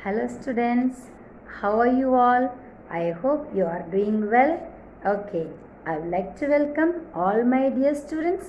Hello students, how are you all? I hope you are doing well. Okay, I would like to welcome all my dear students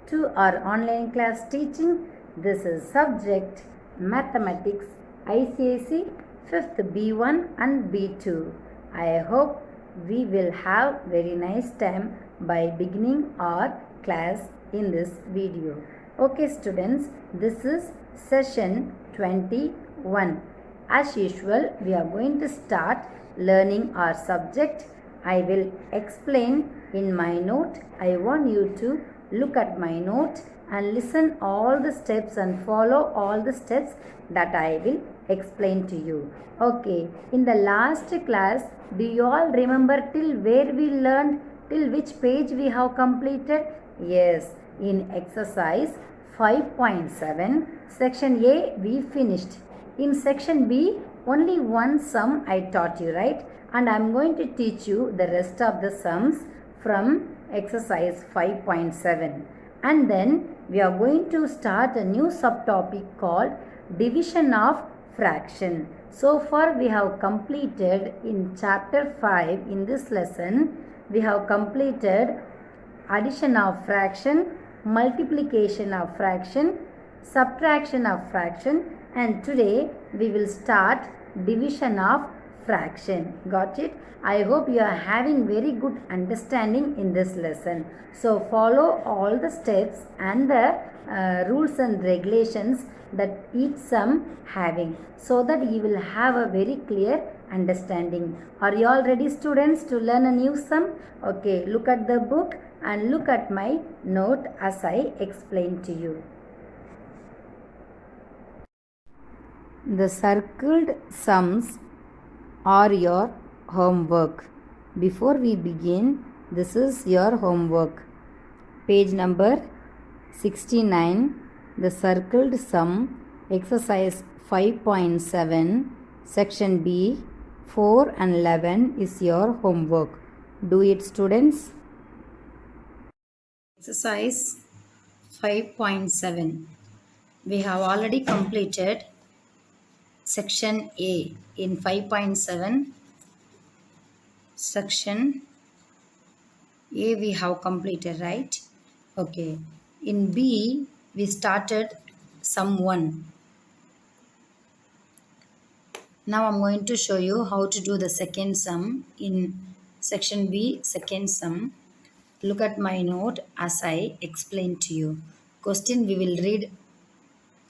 to our online class teaching. This is subject Mathematics ICSE 5th B1 and B2. I hope we will have very nice time by beginning our class in this video. Okay students, this is session 21. As usual, we are going to start learning our subject. I will explain in my note. I want you to look at my note and listen all the steps and follow all the steps that I will explain to you. Okay, in the last class, do you all remember till where we learned, till which page we have completed? Yes, in exercise 5.7, section A we finished. In section B, only one sum I taught you, right? And I am going to teach you the rest of the sums from exercise 5.7. And then we are going to start a new subtopic called division of fraction. So far we have completed in chapter 5 in this lesson, we have completed addition of fraction, multiplication of fraction, subtraction of fraction, and today we will start division of fraction. Got it? I hope you are having very good understanding in this lesson. So follow all the steps and the rules and regulations that each sum having, so that you will have a very clear understanding. Are you all ready students to learn a new sum? Okay, look at the book and look at my note as I explain to you. The circled sums are your homework. Before we begin, this is your homework. Page number 69, the circled sum, exercise 5.7, section B, 4 and 11 is your homework. Do it students. Exercise 5.7. We have already completed section A in 5.7. Section A we have completed, right? Okay. In B we started sum 1. Now I'm going to show you how to do the second sum in section B, second sum. Look at my note as I explain to you. Question we will read: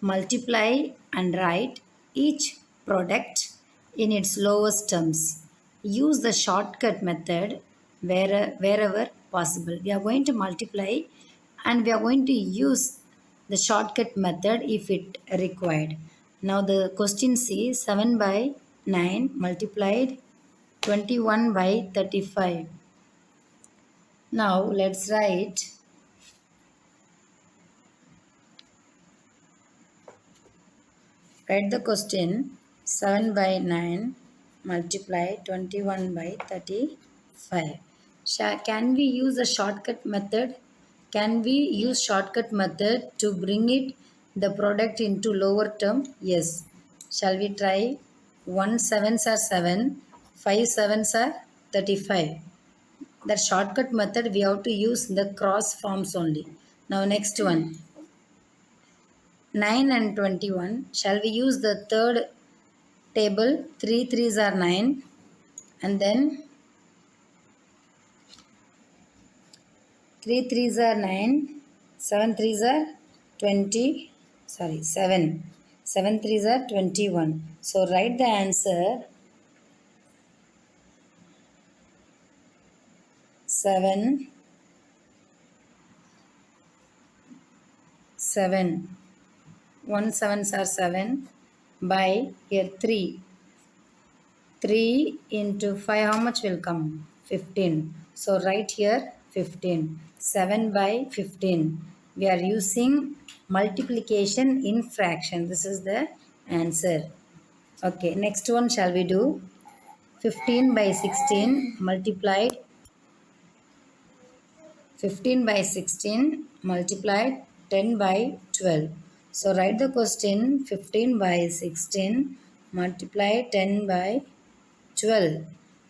multiply and write each product in its lowest terms. Use the shortcut method wherever possible. We are going to multiply and we are going to use the shortcut method if it required. Now the question says 7 by 9 multiplied 21 by 35. Now let's write the question. 7 by 9 multiply 21 by 35. Can we use a shortcut method? Can we use shortcut method to bring it the product into lower term? Yes. Shall we try? 1 sevens are 7, 5 sevens are 35. That shortcut method we have to use the cross forms only. Now next one. 9 and 21. Shall we use the third table? 3 threes are 9, and then 3 threes are 9, 7 threes are 20, 7. 7 threes are 21. So write the answer 7, 7. 1 sevens are 7 by here 3. 3 into 5, how much will come? 15. So write here 15. 7 by 15. We are using multiplication in fraction. This is the answer. Okay, next one shall we do? 15 by 16 multiplied 15 by 16 multiplied 10 by 12. So write the question 15 by 16 multiply 10 by 12.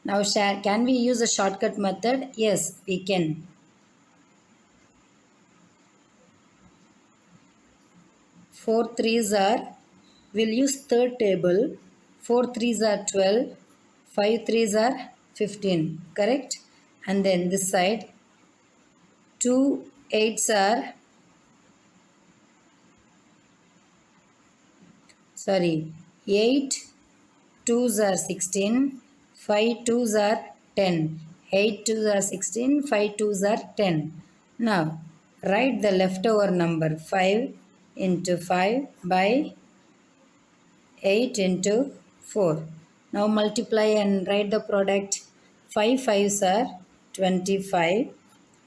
Now can we use a shortcut method? Yes, we can. 4 threes are, we'll use third table. 4 threes are 12, 5 threes are 15, correct? And then this side, 2 eights are, sorry, 8 twos are 16, 5 twos are 10, 8 twos are 16, 5 twos are 10. Now write the leftover number 5 into 5 by 8 into 4. Now multiply and write the product. 5 fives are 25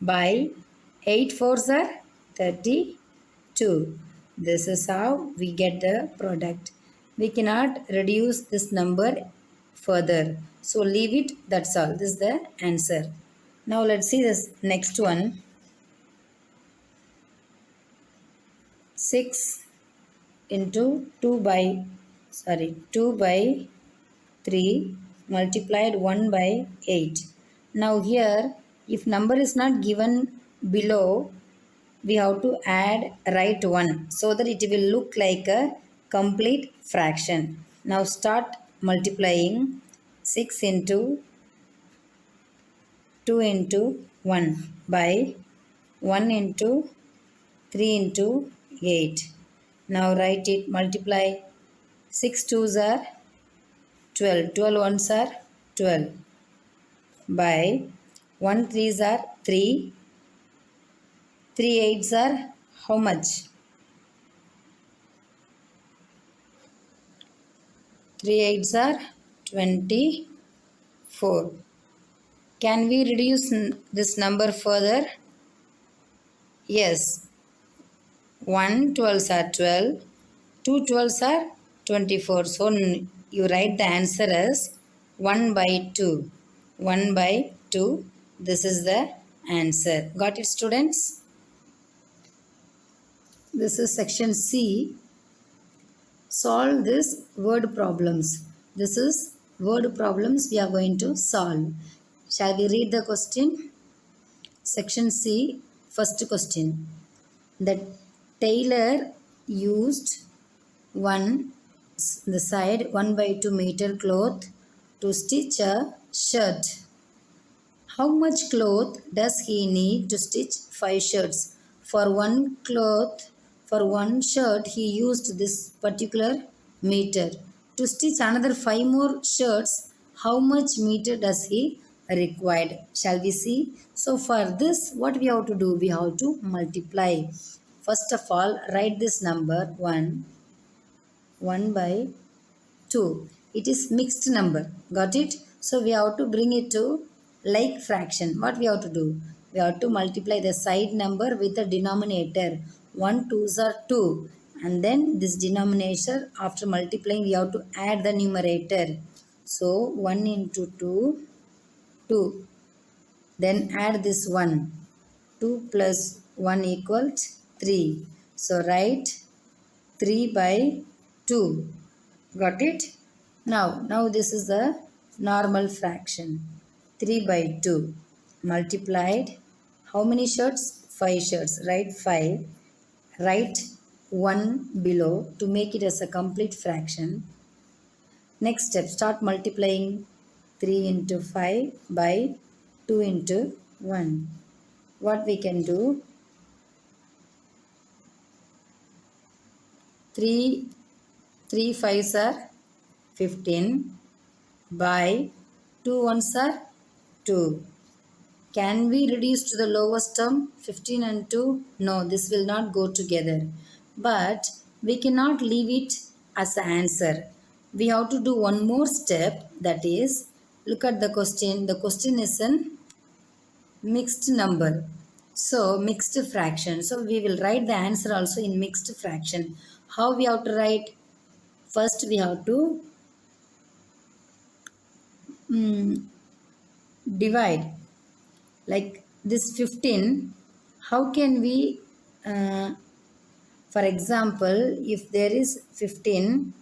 by 8 fours are 32. This is how we get the product. We cannot reduce this number further. So leave it, that's all. This is the answer. Now let's see this next one. 6 into 2 by 3 multiplied 1 by 8. Now here, if number is not given below, we have to add right 1 so that it will look like a complete fraction. Now start multiplying. 6 into 2 into 1 by 1 into 3 into 8. Now write it, multiply. 6 twos are 12, 12 ones are 12 by 1 threes are 3, 3 eights are how much? 3 eights are 24. Can we reduce this number further? Yes. 1 12s are 12, 2 12s are 24. So you write the answer as 1 by 2. 1 by 2. This is the answer. Got it, students? This is section C. Solve this word problems. This is word problems we are going to solve. Shall we read the question? Section C, first question. The tailor used the side 1 by 2 meter cloth to stitch a shirt. How much cloth does he need to stitch 5 shirts? For one shirt he used this particular meter. To stitch another 5 more shirts, how much meter does he required? Shall we see? So for this, what we have to do? We have to multiply. First of all, write this number 1 by 2. It is mixed number. Got it? So we have to bring it to like fraction. What we have to do? We have to multiply the side number with the denominator. 1 2s are 2. And then this denominator, after multiplying, we have to add the numerator. So 1 into 2, 2. Then add this 1. 2 plus 1 equals 3. So write 3 by 2. Got it? Now this is the normal fraction. 3 by 2 multiplied. How many shirts? 5 shirts. Write 5. Write 1 below to make it as a complete fraction. Next step, start multiplying. 3 into 5 by 2 into 1. What we can do? 3 5s are 15 by 2 ones are 2. Can we reduce to the lowest term? 15 and 2? No, this will not go together. But we cannot leave it as an answer. We have to do one more step, that is, look at the question. The question is in mixed number. So mixed fraction. So we will write the answer also in mixed fraction. How we have to write? First we have to divide. Like this 15, how can we, for example, if there is 15,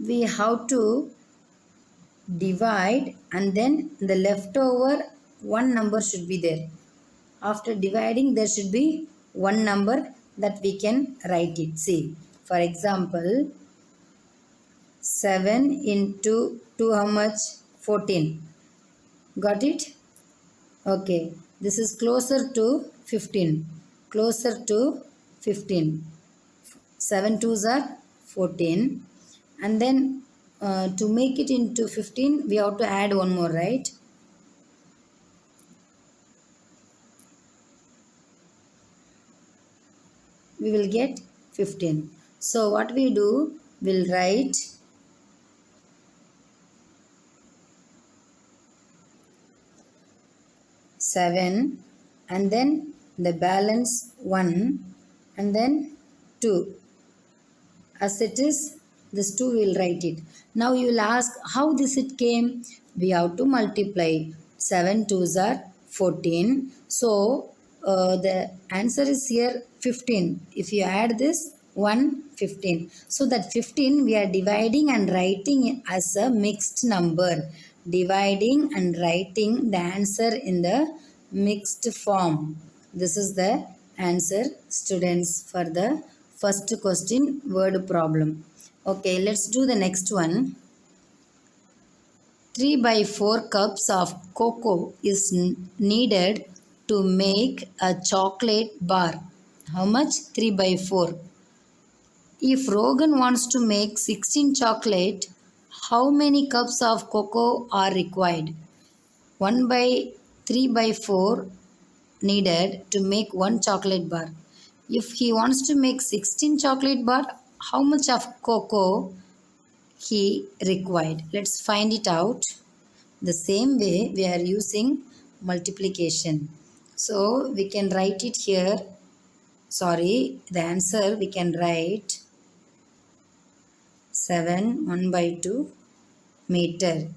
we have to divide, and then the leftover one number should be there. After dividing, there should be one number that we can write it. See, for example, 7 into 2, how much? 14. Got it? Okay. This is closer to 15. Closer to 15. 7 twos are 14. And then to make it into 15, we have to add one more, right? We will get 15. So what we do, we'll write 7 and then the balance 1 and then 2. As it is, this 2 will write it. Now you will ask how this it came. We have to multiply. 7 twos are 14. So the answer is here 15. If you add this 1, 15. So that 15 we are dividing and writing it as a mixed number. Dividing and writing the answer in the mixed form. This is the answer, students, for the first question word problem. Okay, let's do the next one. 3 by 4 cups of cocoa is needed to make a chocolate bar. How much? 3 by 4. If Rogan wants to make 16 chocolate, how many cups of cocoa are required? 1 by 3 by 4 needed to make one chocolate bar. If he wants to make 16 chocolate bar, how much of cocoa he required? Let's find it out. The same way we are using multiplication. So we can write it here. Sorry, the answer we can write 7 1 by 2 meter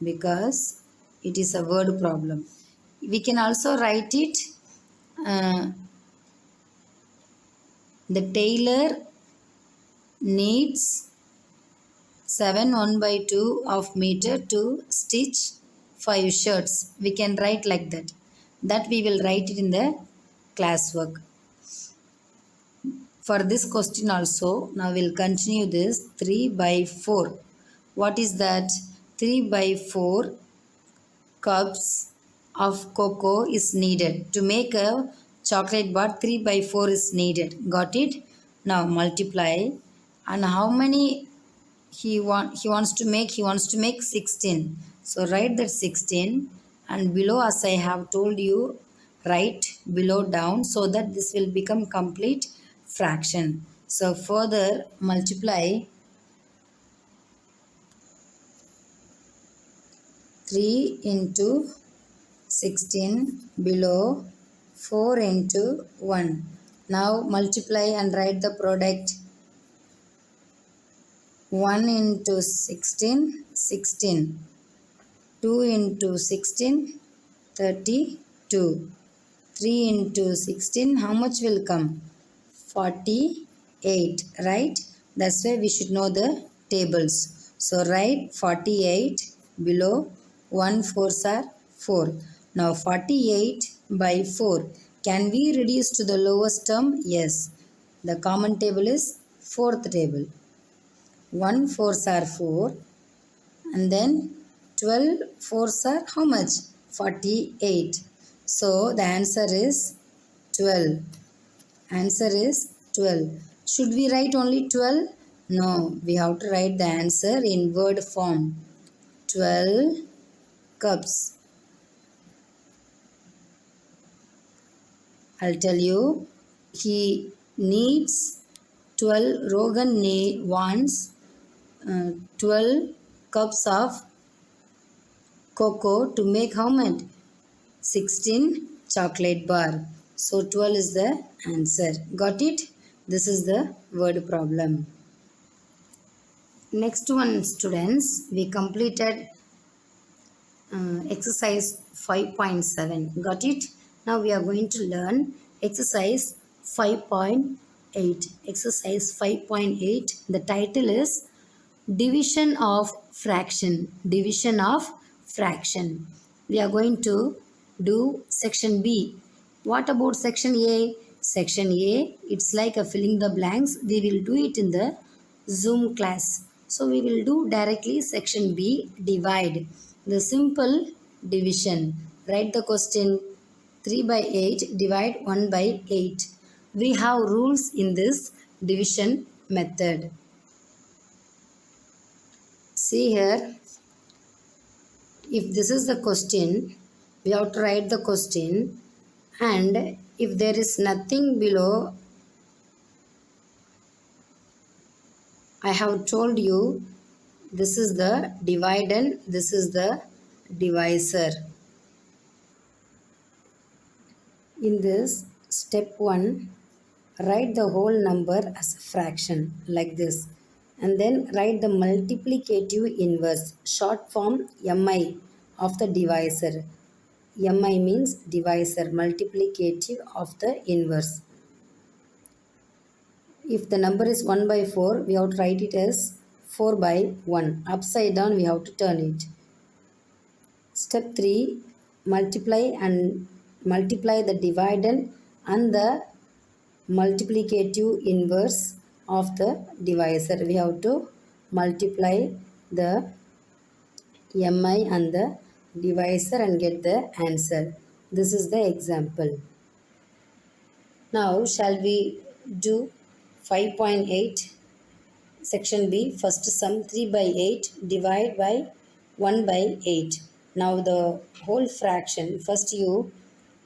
because it is a word problem. We can also write it the tailor needs 7 1 by 2 of meter to stitch 5 shirts. We can write like that. That we will write it in the classwork. For this question also, now we'll continue this 3 by 4. What is that? 3 by 4 cups of cocoa is needed. To make a chocolate bar, 3 by 4 is needed. Got it? Now multiply. And how many he wants to make? He wants to make 16. So write that 16. And below, as I have told you, write below down so that this will become complete fraction. So further multiply 3 into 16 below 4 into 1. Now multiply and write the product. 1 into 16, 16. 2 into 16, 32. 3 into 16, how much will come? 48, right? That's why we should know the tables. So write 48 below 1 4s are 4. Now 48 by 4. Can we reduce to the lowest term? Yes. The common table is fourth table. 1 4s are 4. And then 12 4s are how much? 48. So the answer is 12. Answer is 12. Should we write only 12? No, we have to write the answer in word form. 12 cups. I'll tell you. He needs 12. Rogan wants 12 cups of cocoa to make how much? 16 chocolate bar. So 12 is the answer. Got it? This is the word problem. Next one, students, we completed exercise 5.7. Got it? Now we are going to learn exercise 5.8. Exercise 5.8. The title is Division of fraction. Division of fraction. We are going to do section B. What about section A? Section A, it's like a filling the blanks. We will do it in the Zoom class. So we will do directly section B, divide. The simple division. Write the question 3 by 8 divide 1 by 8. We have rules in this division method. See here, if this is the question, we have to write the question, and if there is nothing below, I have told you this is the dividend, this is the divisor. In this step 1, write the whole number as a fraction like this, and then write the multiplicative inverse, short form mi of the divisor. Mi means divisor, multiplicative of the inverse. If the number is 1 by 4, we have to write it as 4 by 1. Upside down, we have to turn it. Step 3, multiply the dividend and the multiplicative inverse of the divisor. We have to multiply the mi and the divisor and get the answer. This is the example. Now shall we do 5.8 section B. First sum 3 by 8 divide by 1 by 8. Now the whole fraction, first you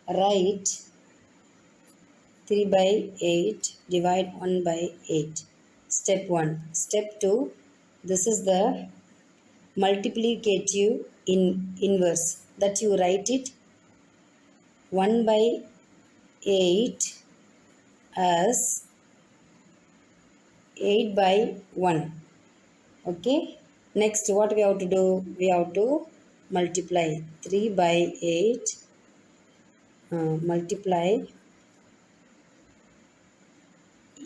write 3 by 8 divide 1 by 8. Step 1. Step 2, this is the multiplicative inverse, that you write it 1 by 8 as 8 by 1. Okay. Next what we have to do? We have to multiply 3 by 8 multiply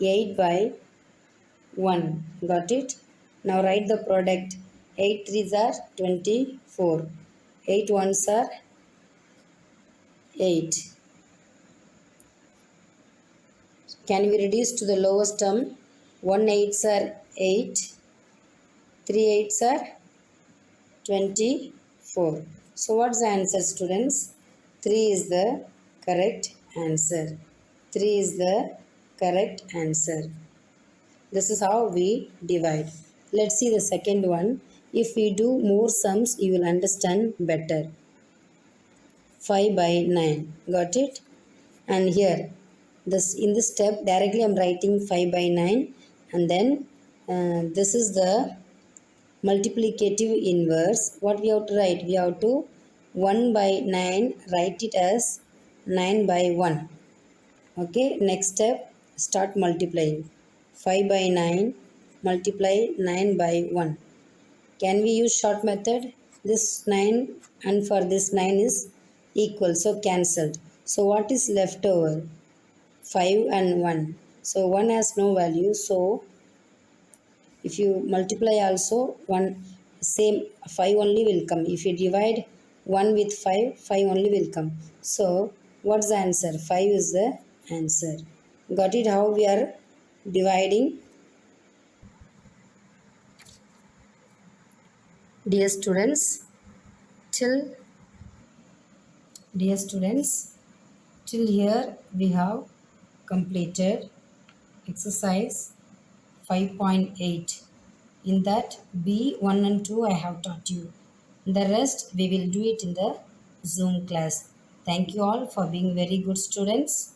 8 by 1. Got it? Now write the product. 8 3s are 24. 8 1s are 8. Can we reduce to the lowest term? 1 8s are 8. 3 8s are 24. So what's the answer, students? 3 is the correct answer. 3 is the correct answer. This is how we divide. Let's see the second one. If we do more sums, you will understand better. 5 by 9. Got it? And here, in this step, directly I am writing 5 by 9. And then this is the multiplicative inverse. What we have to write? We have to 1 by 9, write it as 9 by 1. Okay, next step, start multiplying. 5 by 9 multiply 9 by 1. Can we use short method? This 9 and for this 9 is equal, so cancelled. So what is left over? 5 and 1. So 1 has no value, so if you multiply also, 1 same 5 only will come. If you divide 1 with 5, 5 only will come. So what's the answer? 5 is the answer. Got it how we are dividing? Dear students, till here we have completed exercise 5.8. In that B1 and 2 I have taught you. The rest we will do it in the Zoom class. Thank you all for being very good students.